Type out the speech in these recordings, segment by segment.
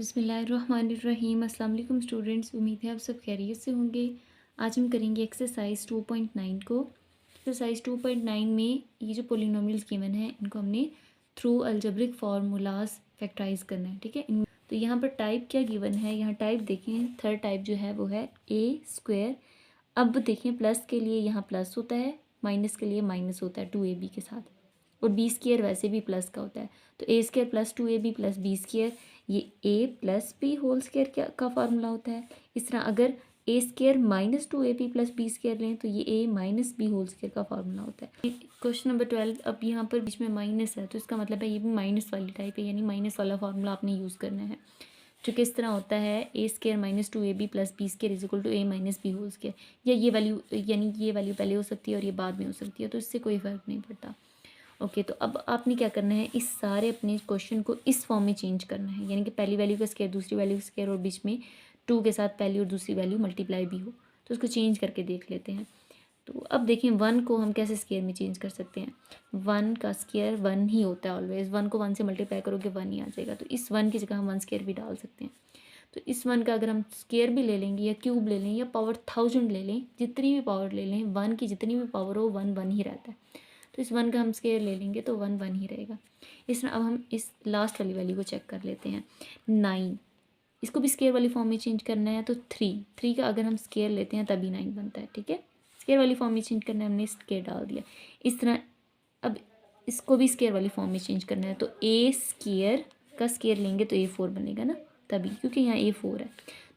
बिस्मिल्लाहिर्रहमानिर्रहीम। अस्सलाम वालेकुम स्टूडेंट्स, उम्मीद है आप सब खैरियत से होंगे। आज हम करेंगे एक्सरसाइज 2.9 को। एक्सरसाइज 2.9 में ये जो पोलिनोमियल्स गिवन है इनको हमने थ्रू अलजेब्रिक फार्मूलाज फैक्टराइज करना है, ठीक है। तो यहाँ पर टाइप क्या गिवन है, यहाँ टाइप देखें, थर्ड टाइप जो है वो है ए स्क्वायर। अब देखें प्लस के लिए यहाँ प्लस होता है, माइनस के लिए माइनस होता है 2ab के साथ, और बी स्क्वायर वैसे भी प्लस का होता है। तो A square plus 2ab plus B square, ये A plus B whole square क्या का फार्मूला होता है। इस तरह अगर A square minus 2ab plus B square लें तो ये A minus B whole square का फार्मूला होता है। क्वेश्चन नंबर 12, अब यहाँ पर बीच में माइनस है तो इसका मतलब है ये भी माइनस वाली टाइप है, यानी माइनस वाला फार्मूला आपने यूज़ करना है। जो किस तरह होता है, A square minus 2ab plus B square is equal to A minus B whole square, या ये वैल्यू, यानी ये वैल्यू पहले हो सकती है और ये बाद में हो सकती है, तो इससे कोई फ़र्क नहीं पड़ता। ओके, तो अब आपने क्या करना है, इस सारे अपने क्वेश्चन को इस फॉर्म में चेंज करना है, यानी कि पहली वैल्यू का स्क्वायर दूसरी वैल्यू का स्क्वायर और बीच में 2 के साथ पहली और दूसरी वैल्यू मल्टीप्लाई भी हो, तो उसको चेंज करके देख लेते हैं। तो अब देखें 1 को हम कैसे स्क्वायर में चेंज कर सकते हैं। 1 का स्क्वायर 1 ही होता है ऑलवेज, 1 को 1 से मल्टीप्लाई करोगे 1 ही आ जाएगा, तो इस 1 की जगह हम 1 स्क्वायर भी डाल सकते हैं। तो इस 1 का अगर हम स्क्वायर भी ले लेंगे या क्यूब ले लें या पावर 1000 ले लें, जितनी भी पावर ले लें, 1 की जितनी भी पावर हो 1 1 ही रहता है। तो इस 1 का हम स्क्वायर ले लेंगे तो 1 1 ही रहेगा। इस तरह अब हम इस लास्ट वाली वैल्यू को चेक कर लेते हैं। 9, इसको भी स्क्वायर वाली फॉर्म में चेंज करना है, तो 3 का अगर हम स्क्वायर लेते हैं तभी 9 बनता है, ठीक है। स्क्वायर वाली फॉर्म में चेंज करना है, हमने स्क्वायर डाल दिया। इस तरह अब इसको भी स्क्वायर वाली फॉर्म में चेंज करना है, तो ए स्क्वायर का स्क्वायर लेंगे तो A4 बनेगा ना, तभी, क्योंकि यहाँ A4 है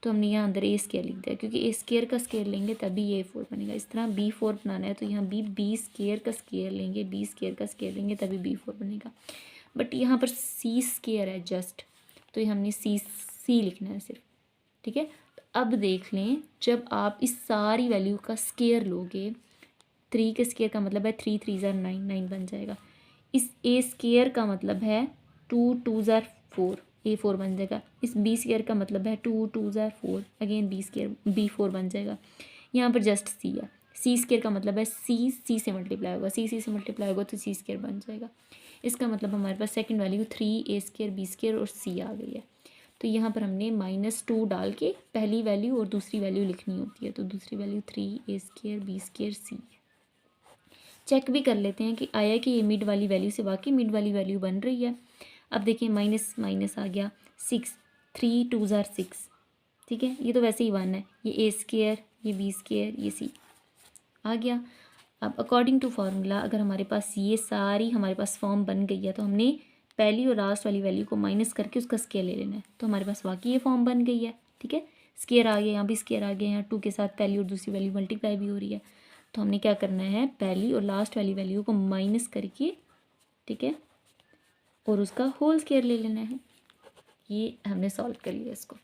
तो हमने यहाँ अंदर ए स्क्वायर लिख दिया, क्योंकि ए स्क्वायर का स्क्वायर लेंगे तभी A4 बनेगा। इस तरह B4 बनाना है तो यहाँ बी स्क्वायर का स्क्वायर लेंगे, बी स्क्वायर का स्क्वायर लेंगे तभी B4 बनेगा। बट यहाँ पर C स्क्वायर है जस्ट, तो ये हमने C लिखना है सिर्फ, ठीक है। तो अब देख लें, जब आप इस सारी वैल्यू का स्क्वायर लोगे, 3 के स्क्वायर का मतलब है 3 3 ज़ार 9, 9 बन जाएगा। इस ए स्क्वायर का मतलब है 2 2 ज़ार 4, A4 बन जाएगा। इस बी स्क्वायर का मतलब है 2 2 ज़ार 4, अगेन बी स्क्वायर B4 बन जाएगा। यहाँ पर जस्ट सी है, सी स्क्वायर का मतलब है सी से मल्टीप्लाई होगा, सी से मल्टीप्लाई होगा तो सी स्क्वायर बन जाएगा। इसका मतलब हमारे पास second value 3 A square B square और सी आ गई है। तो यहाँ पर हमने -2 डाल के पहली वैल्यू और दूसरी वैल्यू लिखनी होती है, तो दूसरी value 3 A square B square c. Check भी कर लेते हैं कि आया कि ये मिड वाली वैल्यू से वाकई मिड वाली वैल्यू बन रही है। अब देखिए माइनस माइनस आ गया, 6, 3 2 ज़ार 6, ठीक है, ये तो वैसे ही 1 है, ये ए स्क्वायर, ये बी स्क्वायर, ये सी आ गया। अब अकॉर्डिंग टू फार्मूला अगर हमारे पास ये सारी हमारे पास फॉर्म बन गई है तो हमने पहली और लास्ट वाली वैल्यू को माइनस करके उसका स्क्वायर ले लेना है, तो हमारे पास वाकई ये फॉर्म बन गई है, ठीक है। स्क्वायर आ गया, यहाँ भी स्क्वायर आ गया, यहाँ 2 के साथ पहली और दूसरी वैल्यू मल्टीप्लाई भी हो रही है, तो हमने क्या करना है, पहली और लास्ट वाली वैल्यू को माइनस करके, ठीक है, और उसका होल स्क्वायर ले लेना है। ये हमने सॉल्व कर लिया इसको।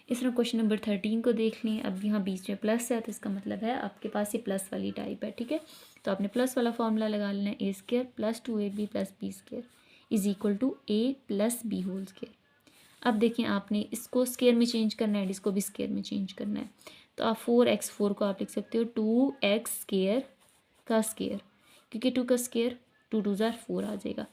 इस तरह क्वेश्चन नंबर 13 को देख लें। अब यहाँ बीच में प्लस है तो इसका मतलब है आपके पास ये प्लस वाली टाइप है, ठीक है। तो आपने प्लस वाला फॉर्मूला लगा लेना है, A square plus 2ab plus B square is equal to A plus B whole square. अब देखें आपने इसको स्क्वायर में चेंज करना है, इसको भी स्क्वायर में चेंज करना है, तो आप 4x4 को आप लिख सकते हो 2x स्क्वायर का स्क्वायर, क्योंकि 2 का स्क्वायर 2 2 ज़ार 4 आ जाएगा।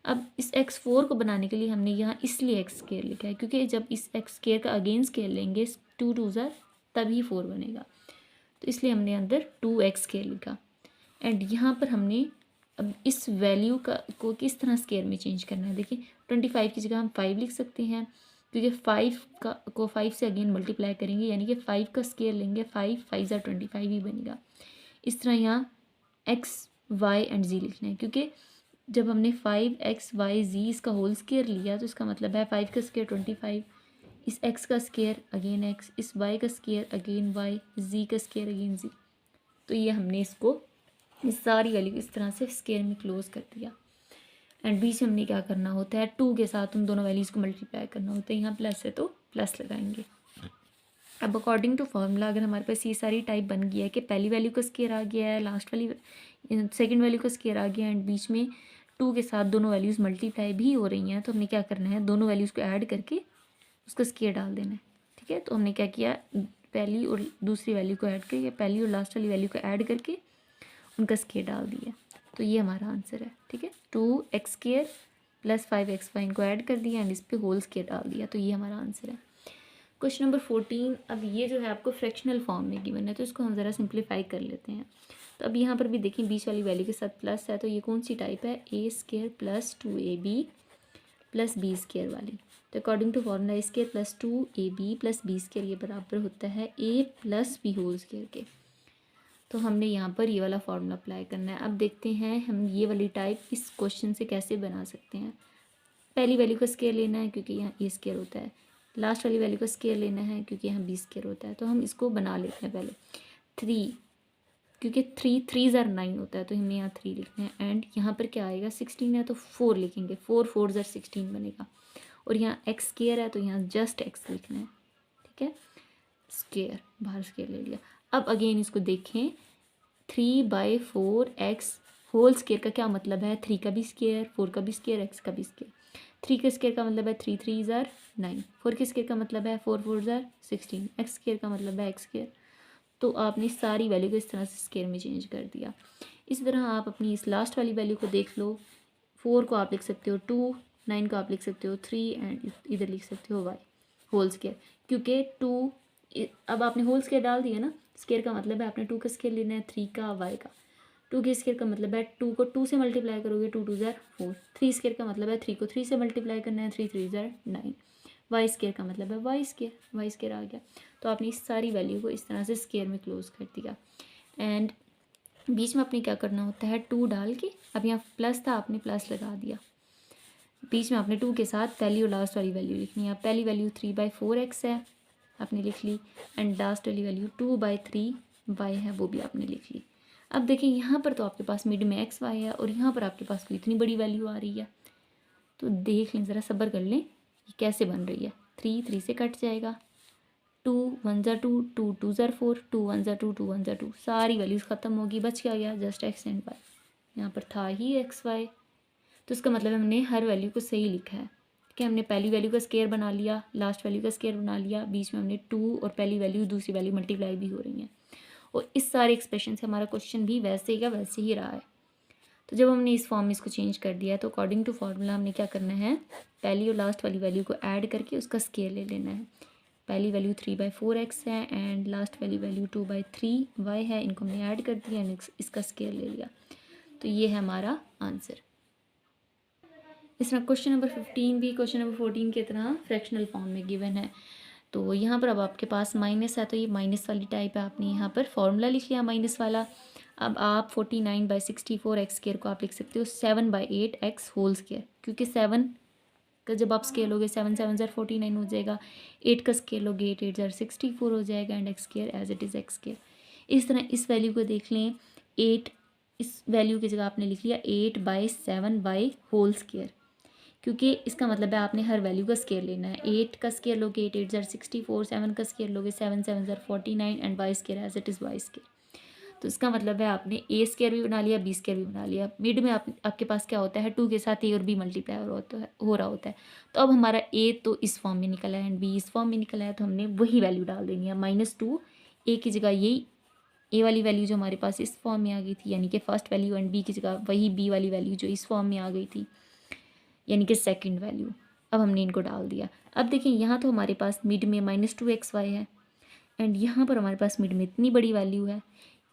अब इस x4 को बनाने के लिए हमने यहाँ इसलिए एक्स स्क्वायर लिखा है, क्योंकि जब इस एक्स स्क्वायर का अगेन स्क्वायर लेंगे 2 2 ज़ार तभी 4 बनेगा, तो इसलिए हमने अंदर 2x स्क्वायर लिखा। एंड यहाँ पर हमने अब इस वैल्यू को किस तरह स्क्वायर में चेंज करना है, देखिए 25 की जगह हम 5 लिख सकते हैं, क्योंकि 5 को 5 से अगेन मल्टीप्लाई करेंगे, यानी कि 5 का स्क्वायर लेंगे, 5 5 ज़ार 25 ही बनेगा। इस तरह यहाँ x y एंड z लिखना है, क्योंकि जब हमने 5x y z इसका होल स्क्वायर लिया तो इसका मतलब है 5 का स्क्वायर 25, इस x का स्क्वायर अगेन x, इस y का स्क्वायर अगेन y, z का स्क्वायर अगेन z। तो ये हमने इसको इस सारी वैल्यू इस तरह से स्क्वायर में क्लोज कर दिया। एंड बीच में हमने क्या करना होता है, 2 के साथ उन दोनों वैल्यूज़ को मल्टीप्लाई करना होता है, यहाँ प्लस है तो प्लस लगाएंगे। अब अकॉर्डिंग टू फार्मूला अगर हमारे पास ये सारी टाइप बन गया है कि पहली वैल्यू का स्क्वायर आ गया है, लास्ट वाली सेकंड वैल्यू का स्क्वायर आ गया है, एंड बीच में 2 के साथ दोनों वैल्यूज़ मल्टीप्लाई भी हो रही हैं, तो हमने क्या करना है, दोनों वैल्यूज़ को ऐड करके उसका स्क्वायर डाल देना है, ठीक है। तो हमने क्या किया, पहली और दूसरी वैल्यू को ऐड करके, पहली और लास्ट वाली वैल्यू को ऐड करके उनका स्क्वायर डाल दिया, तो ये हमारा आंसर है, ठीक है। 2x स्क्वायर प्लस 5xy इनको ऐड कर दिया एंड इस पर होल स्क्वायर डाल दिया। तो ये हमारा आंसर है। क्वेश्चन नंबर 14, अब ये जो है आपको फ्रैक्शनल फॉर्म में गिवन है, तो इसको हम ज़रा सिंप्लीफाई कर लेते हैं। तो अब यहाँ पर भी देखें बीच वाली वैल्यू के साथ प्लस है, तो ये कौन सी टाइप है, A square plus 2ab plus B square वाली। तो according to formula A square plus 2ab plus B square ये बराबर होता है A plus B whole square के। तो हमने यहाँ पर ये वाला फार्मूला अप्लाई करना है। अब देखते हैं हम ये वाली टाइप इस क्वेश्चन से कैसे बना सकते हैं। पहली वैल्यू का स्क्वायर लेना है क्योंकि यहाँ ए स्क्वायर होता है, लास्ट वाली वैल्यू का स्क्वायर लेना है क्योंकि यहाँ बी स्क्वायर होता है। तो हम इसको बना लेते हैं पहले। 3, क्योंकि 3 ज़र 9 होता है तो हमें यहाँ 3 लिखना है। एंड यहाँ पर क्या आएगा, 16 है तो 4 लिखेंगे, 4 ज़र 16 बनेगा। और यहाँ एक्स स्क्वायर है तो यहाँ जस्ट एक्स लिखना है, ठीक है, स्क्वायर बाहर स्क्वायर ले लिया। अब अगेन इसको देखें, 3/4x होल स्क्वायर का क्या मतलब है, 3 का भी स्क्वायर, 4 का भी स्क्वायर, एक्स का भी स्क्वायर। 3 के स्क्वायर का मतलब है 3 ज़र 9, 4 के स्क्वायर का मतलब है 4 ज़र 16, एक्स स्क्वायर का मतलब है एक्स स्क्वायर। तो आपने सारी वैल्यू को इस तरह से स्क्वायर में चेंज कर दिया। इसी तरह आप अपनी इस लास्ट वाली वैल्यू को देख लो, 4 को आप लिख सकते हो 2, 9 को आप लिख सकते हो 3 एंड इधर लिख सकते हो y होल स्क्वायर, क्योंकि 2 अब आपने होल स्क्वायर डाल दिया ना, स्क्वायर का मतलब है आपने 2 का स्क्वायर लेना है 3 का y का। 2 के स्क्वायर का मतलब है 2 को 2 से मल्टीप्लाई करोगे 2 ज़र 4, 3 स्क्वायर का मतलब है 3 को 3 से मल्टीप्लाई करना है 3 ज़र 9, वाई स्क्वायर का मतलब है वाई स्क्वायर आ गया। तो आपने इस सारी वैल्यू को इस तरह से स्क्वायर में क्लोज कर दिया। एंड बीच में आपने क्या करना होता है, 2 डाल के, अब यहाँ प्लस था आपने प्लस लगा दिया, बीच में आपने 2 के साथ पहली और लास्ट वाली वैल्यू लिखनी है। पहली वैल्यू 3/4x है आपने लिख ली, एंड लास्ट वाली वैल्यू 2/3y है वो भी आपने लिख ली। अब देखिए यहाँ पर तो आपके पास मिड में एक्स वाई है और यहाँ पर आपके पास कोई इतनी बड़ी वैल्यू आ रही है, तो देख लें, ज़रा सब्र कर लें ये कैसे बन रही है। 3 से कट जाएगा, 2 1 ज़र 2, 2 ज़र 4, 2 1 ज़र 2, 2 1 ज़र 2, सारी वैल्यूज़ ख़त्म होगी, बच क्या गया, जस्ट एक्स एंड वाई। यहाँ पर था ही एक्स वाई, तो इसका मतलब हमने हर वैल्यू को सही लिखा है, ठीक है। हमने पहली वैल्यू का स्क्वायर बना लिया, लास्ट वैल्यू का स्क्वायर बना लिया, बीच में हमने 2 और पहली वैल्यू दूसरी वैल्यू मल्टीप्लाई भी हो रही हैं, और इस सारे एक्सप्रेशन से हमारा क्वेश्चन भी वैसे का वैसे ही रहा है। तो जब हमने इस फॉर्म में इसको चेंज कर दिया है तो अकॉर्डिंग टू फार्मूला हमने क्या करना है, पहली और लास्ट वाली वैल्यू को ऐड करके उसका स्क्वायर ले लेना है। पहली वैल्यू 3/4x है एंड लास्ट वाली वैल्यू 2/3y है, इनको हमने ऐड कर दिया एंड इसका स्क्वायर ले लिया। तो ये है हमारा आंसर। इस तरह क्वेश्चन नंबर 15 भी क्वेश्चन नंबर 14 की तरह फ्रैक्शनल फॉर्म में गिवन है। तो यहाँ पर अब आपके पास माइनस है, तो ये माइनस वाली टाइप है, आपने यहाँ पर फॉर्मूला लिख लिया माइनस वाला। अब आप 49/64x स्क्वायर को आप लिख सकते हो 7/8x होल स्क्वायर, क्योंकि 7 का जब आप स्केल लोगे 7 7 ज़र 49 हो जाएगा, 8 का स्केल लोगे 8 8 ज़र 64 हो जाएगा, and x square as it is x square. इस तरह इस वैल्यू को देख लें, 8 इस वैल्यू की जगह आपने लिख लिया 8/7y होल स्क्वायर, क्योंकि इसका मतलब है आपने हर वैल्यू का स्केयर लेना है। 8 का स्केयर लोगे 8 8 ज़र 64, 7 का स्केयर लोगे 7 7 ज़र 49 and y square as it is y square. तो इसका मतलब है आपने ए स्केयर भी बना लिया, बी स्केयर भी बना लिया। मिड में आपके पास क्या होता है, 2 के साथ ए और बी मल्टीप्लाई हो रहा होता है। तो अब हमारा ए तो इस फॉर्म में निकला है एंड बी इस फॉर्म में निकला है, तो हमने वही वैल्यू डाल देनी है -2। ए की जगह यही ए वाली वैल्यू जो हमारे पास इस फॉर्म में आ गई थी, यानी कि फर्स्ट वैल्यू, एंड बी की जगह वही बी वाली वैल्यू जो इस फॉर्म में आ गई थी, यानी कि सेकंड वैल्यू। अब हमने इनको डाल दिया। अब देखिए यहाँ तो हमारे पास मिड में -2xy है एंड यहाँ पर हमारे पास मिड में इतनी बड़ी वैल्यू है।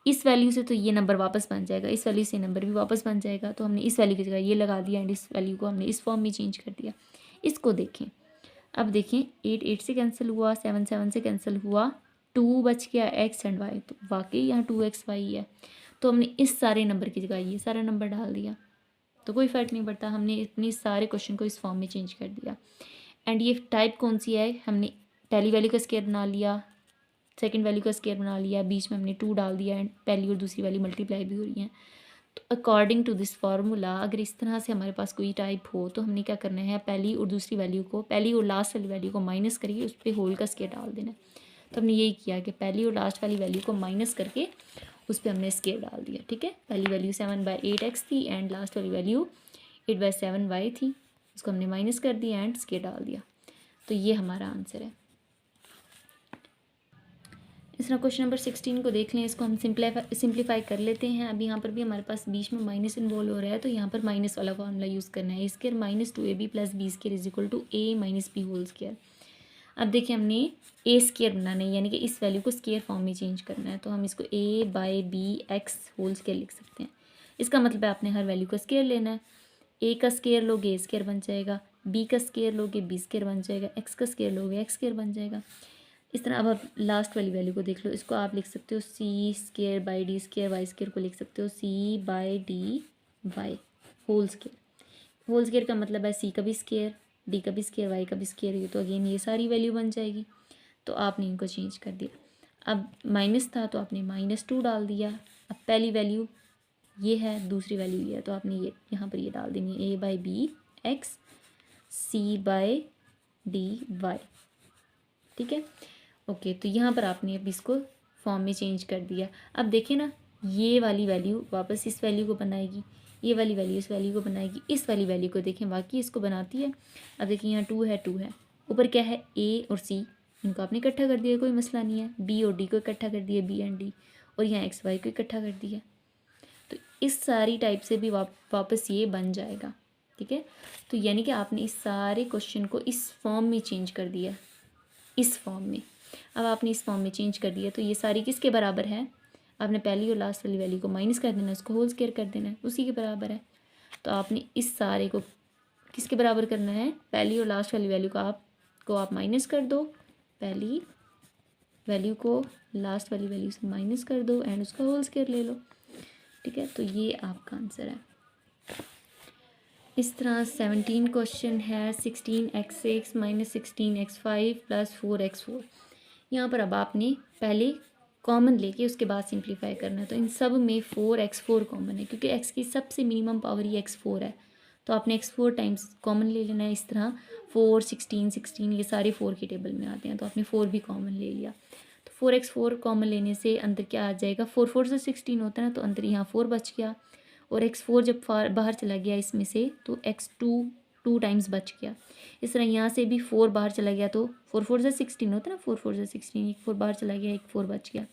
इस वैल्यू से तो ये नंबर वापस बन जाएगा, इस वैल्यू से नंबर भी वापस बन जाएगा, तो हमने इस वैल्यू की जगह ये लगा दिया एंड इस वैल्यू को हमने इस फॉर्म में चेंज कर दिया। इसको देखें, अब देखें 8 8 से कैंसिल हुआ, 7 7 से कैंसिल हुआ, 2 बच गया एक्स एंड वाई, तो वाकई यहाँ 2xy है। तो हमने इस सारे नंबर की जगह ये सारा नंबर डाल दिया, तो कोई फ़र्क नहीं पड़ता, हमने अपनी सारे क्वेश्चन को इस फॉर्म में चेंज कर दिया। एंड ये टाइप कौन सी है, हमने पहली वैल्यू का स्क्वायर बना लिया, सेकंड वैल्यू का स्क्वायर बना लिया, बीच में हमने 2 डाल दिया एंड पहली और दूसरी वैल्यू मल्टीप्लाई भी हो रही हैं। तो अकॉर्डिंग टू दिस फार्मूला अगर इस तरह से हमारे पास कोई टाइप हो तो हमने क्या करना है, पहली और दूसरी वैल्यू को, पहली और लास्ट वाली वैल्यू को माइनस करके उस पर होल का स्क्वायर डाल देना है। तो हमने यही किया कि पहली और लास्ट वाली वैल्यू को माइनस करके उस पर हमने स्क्वायर डाल दिया, ठीक है। पहली वैल्यू 7/8x थी एंड लास्ट वाली वैल्यू 8/7y थी, उसको हमने माइनस कर दिया एंड स्क्वायर डाल दिया। तो ये हमारा आंसर है। इस तरह क्वेश्चन नंबर 16 को देख लें, इसको हम सिंप्लीफाई कर लेते हैं। अब यहाँ पर भी हमारे पास बीच में माइनस इन्वॉल्व हो रहा है, तो यहाँ पर माइनस वाला फॉर्मूला यूज़ करना है। A square minus 2ab plus B square is equal to a minus B whole square. अब देखिए हमने ए स्क्वायर बनाना है, यानी कि इस वैल्यू को स्क्वायर फॉर्म में चेंज करना है, तो हम इसको a by b x whole square लिख सकते हैं। इसका मतलब है आपने हर वैल्यू का स्क्वायर लेना है। a का स्क्वायर लोगे a स्क्वायर बन जाएगा, b का स्क्वायर लोगे b स्क्वायर बन जाएगा, x का स्क्वायर लोगे x स्क्वायर बन जाएगा। इस तरह अब आप लास्ट वाली वैल्यू को देख लो, इसको आप लिख सकते हो C square by D square, Y square को लिख सकते हो C by D Y whole square. Whole square का मतलब है सी का भी स्क्वायर, डी का भी स्क्वायर, वाई का भी स्क्वायर, ये तो अगेन ये सारी वैल्यू बन जाएगी। तो आपने इनको चेंज कर दिया। अब माइनस था तो आपने -2 डाल दिया। अब पहली वैल्यू ये है, दूसरी वैल्यू ये है, तो आपने ये यहाँ पर ये डाल देनी है a by b x c by D y. ठीक है, ओके। तो यहाँ पर आपने अब इसको फॉर्म में चेंज कर दिया। अब देखिए ना, ये वाली वैल्यू वापस इस वैल्यू को बनाएगी, ये वाली वैल्यू इस वैल्यू को बनाएगी, इस वाली वैल्यू को देखें वाकई इसको बनाती है। अब देखिए यहाँ 2 है, 2 है, ऊपर क्या है a और c, इनको आपने इकट्ठा कर दिया, कोई मसला नहीं है। b और d को इकट्ठा कर दिया, b एंड d, और यहाँ x y को इकट्ठा कर दिया। तो इस सारी टाइप से भी वापस ये बन जाएगा। ठीक है, तो यानी कि आपने इस सारे क्वेश्चन को इस फॉर्म में चेंज कर दिया, इस फॉर्म में। अब आपने इस फॉर्म में चेंज कर दिया, तो ये सारी किसके बराबर है? आपने पहली और लास्ट वाली वैल्यू को माइनस कर देना, उसको होल स्क्वायर कर देना है, उसी के बराबर है। तो आपने इस सारे को किसके बराबर करना है? पहली और लास्ट वाली वैल्यू को आप माइनस कर दो, पहली वैल्यू को लास्ट वाली वैल्यू से माइनस कर दो एंड उसका होल स्क्वायर ले लो। ठीक है, तो ये आपका आंसर है। इस तरह 17 क्वेश्चन है 16x6 minus 16x5 plus 4x4। यहाँ पर अब आपने पहले कॉमन लेके उसके बाद सिंप्लीफाई करना है। तो इन सब में 4x4 कॉमन है, क्योंकि x की सबसे मिनिमम पावर ही x4 है, तो आपने x4 टाइम्स कॉमन ले लेना है। इस तरह 4, 16, 16 ये सारे 4 की टेबल में आते हैं, तो आपने 4 भी कॉमन ले लिया। तो 4x4 कॉमन लेने से अंदर क्या आ जाएगा? 4 4 से 16 होता है ना, तो अंदर यहाँ 4 बच गया, और x4 जब बाहर चला गया इसमें से, तो x2 2 टाइम्स बच गया। इस तरह यहाँ से भी 4 बाहर चला गया, तो 4 4 से 16 होता है ना, 4 4 से 16, एक 4 बाहर चला गया, एक 4 बच गया,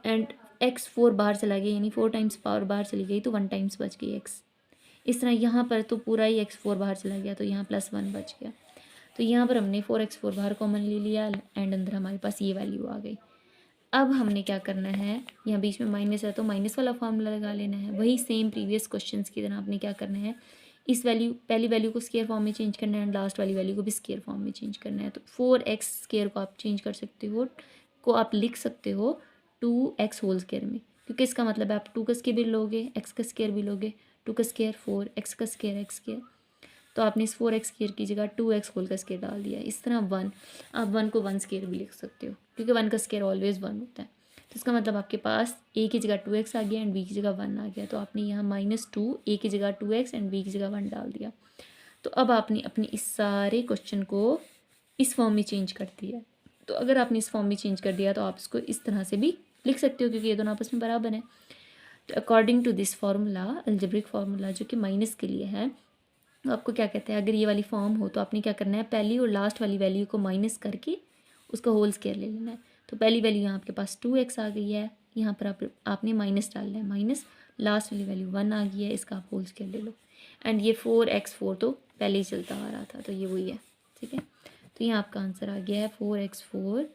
एंड x4 बाहर चला गया, यानी 4 टाइम्स पावर बाहर चली गई, तो 1 टाइम्स बच गई x। इस तरह यहाँ पर तो पूरा ही x4 बाहर चला गया, तो यहाँ +1 बच गया। तो यहाँ पर हमने 4x4 बाहर कॉमन ले लिया, एंड अंदर हमारे पास ये वैल्यू आ गई। अब हमने क्या करना है, यहाँ बीच में माइनस है तो माइनस वाला फॉर्मूला लगा लेना है। वही सेम प्रीवियस क्वेश्चंस की तरह आपने क्या करना है, इस वैल्यू पहली वैल्यू को स्क्वायर फॉर्म में चेंज करना है, एंड लास्ट वाली वैल्यू को भी स्क्वायर फॉर्म में चेंज करना है। तो 4x स्क्वायर को आप चेंज कर सकते हो, को आप लिख सकते हो 2x होल स्क्वायर में, क्योंकि इसका मतलब है आप 2 का स्क्वायर भी लोगे, x का स्क्वायर भी लोगे, 2 का स्क्वायर 4, x का स्क्वायर x स्क्वायर, तो आपने इस 4x स्क्वायर की जगह 2x होल का स्क्वायर डाल दिया। इस तरह 1, आप 1 को 1 स्क्वायर भी लिख सकते हो, क्योंकि 1 का स्क्वायर ऑलवेज 1 होता है। तो इसका मतलब आपके पास a की जगह 2x आ गया एंड b की जगह 1 आ गया, तो आपने यहाँ -2 a की जगह 2x एंड b की जगह 1 डाल दिया। तो अब आपने अपने इस सारे क्वेश्चन को इस फॉर्म में चेंज कर दिया। तो अगर आपने इस फॉर्म में चेंज कर दिया, तो आप इसको इस तरह से भी लिख सकते हो, क्योंकि ये दोनों आपस में बराबर हैं। तो according to this formula, algebraic formula जो कि माइनस के लिए है, तो आपको क्या कहते हैं, अगर ये वाली फॉर्म हो तो आपने क्या करना है, पहली और लास्ट वाली वैल्यू को माइनस करके उसका होल स्क्वायर ले लेना है। तो पहली वैल्यू यहाँ आपके पास 2x आ गई है, यहाँ पर आपने माइनस डालना है, माइनस लास्ट वाली वैल्यू 1 आ गई है, इसका आप होल स्क्वायर ले लो, एंड ये 4x4 तो पहले ही चलता आ रहा था, तो ये वही है। ठीक है, तो यहाँ आपका आंसर आ गया है 4x4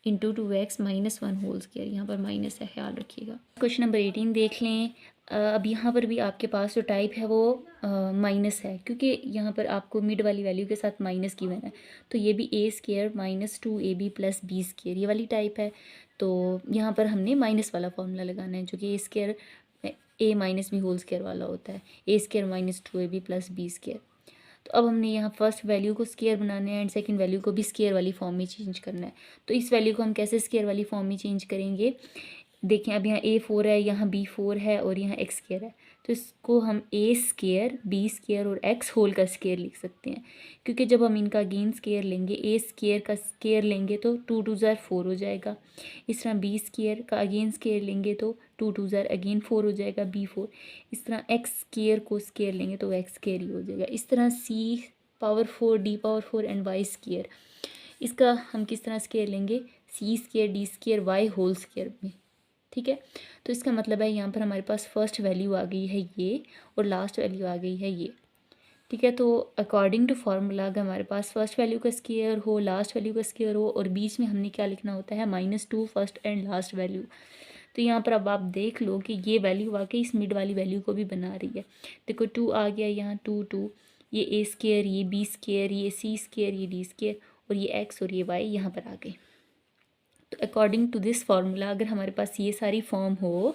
into 2x minus 1 whole square, यहाँ पर माइनस है, ख्याल रखिएगा। क्वेश्चन नंबर 18 देख लें। अब यहाँ पर भी आपके पास जो टाइप है वो माइनस है, क्योंकि यहाँ पर आपको मिड वाली वैल्यू के साथ माइनस की है, तो ये भी a square minus 2ab plus B square ये वाली टाइप है। तो यहाँ पर हमने माइनस वाला फॉर्मूला लगाना है, जो कि a square a minus B whole square वाला होता है, a square minus 2ab plus B square. तो अब हमने यहाँ फर्स्ट वैल्यू को स्क्वायर बनाना है एंड सेकंड वैल्यू को भी स्क्वायर वाली फॉर्म में चेंज करना है। तो इस वैल्यू को हम कैसे स्क्वायर वाली फॉर्म में चेंज करेंगे, देखें, अब यहाँ a4 है, यहाँ b4 है और यहाँ x स्क्वायर है, तो इसको हम a स्क्वायर b स्क्वायर और x होल का स्क्वायर लिख सकते हैं, क्योंकि जब हम इनका अगेन स्क्वायर लेंगे, a स्क्वायर का स्क्वायर लेंगे तो 2 2 ज़ार 4 हो जाएगा। इस तरह b स्क्वायर का अगेन स्क्वायर लेंगे तो 2 2 ज़ार अगेन 4 हो जाएगा, b4। इस तरह x स्क्वायर को स्क्वायर लेंगे तो x स्क्वायर ही हो जाएगा। इस तरह c power 4 d power 4 and y square, इसका हम किस तरह स्क्वायर लेंगे, C square D square Y whole square में, ठीक है। तो इसका मतलब है यहाँ पर हमारे पास फर्स्ट वैल्यू आ गई है ये और लास्ट वैल्यू आ गई है ये, ठीक है। तो अकॉर्डिंग टू फार्मूला अगर हमारे पास फर्स्ट वैल्यू का स्क्वायर हो, लास्ट वैल्यू का स्क्वायर हो और बीच में हमने क्या लिखना होता है -2 फर्स्ट एंड लास्ट वैल्यू। तो यहाँ पर अब आप देख लो कि ये वैल्यू वाकई इस मिड वाली वैल्यू को भी बना रही है। देखो 2 आ गया यहाँ, 2 ये ए स्क्वायर, ये बी स्क्वायर, ये सी स्क्वायर, ये डी स्क्वायर और ये एक्स और ये वाई यहाँ पर आ गए। तो अकॉर्डिंग टू दिस फार्मूला अगर हमारे पास ये सारी फॉर्म हो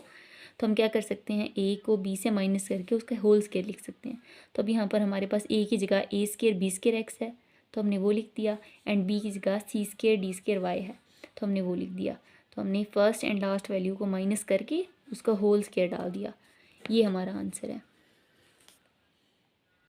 तो हम क्या कर सकते हैं, ए को बी से माइनस करके उसका होल स्क्वायर लिख सकते हैं। तो अब यहाँ पर हमारे पास ए की जगह ए स्क्वायर बी स्क्वायर एक्स है तो हमने वो लिख दिया, एंड बी की जगह सी स्क्वायर डी स्क्वायर वाई है तो हमने वो लिख दिया। तो हमने फर्स्ट एंड लास्ट वैल्यू को माइनस करके उसका होल स्क्वायर डाल दिया, ये हमारा आंसर है।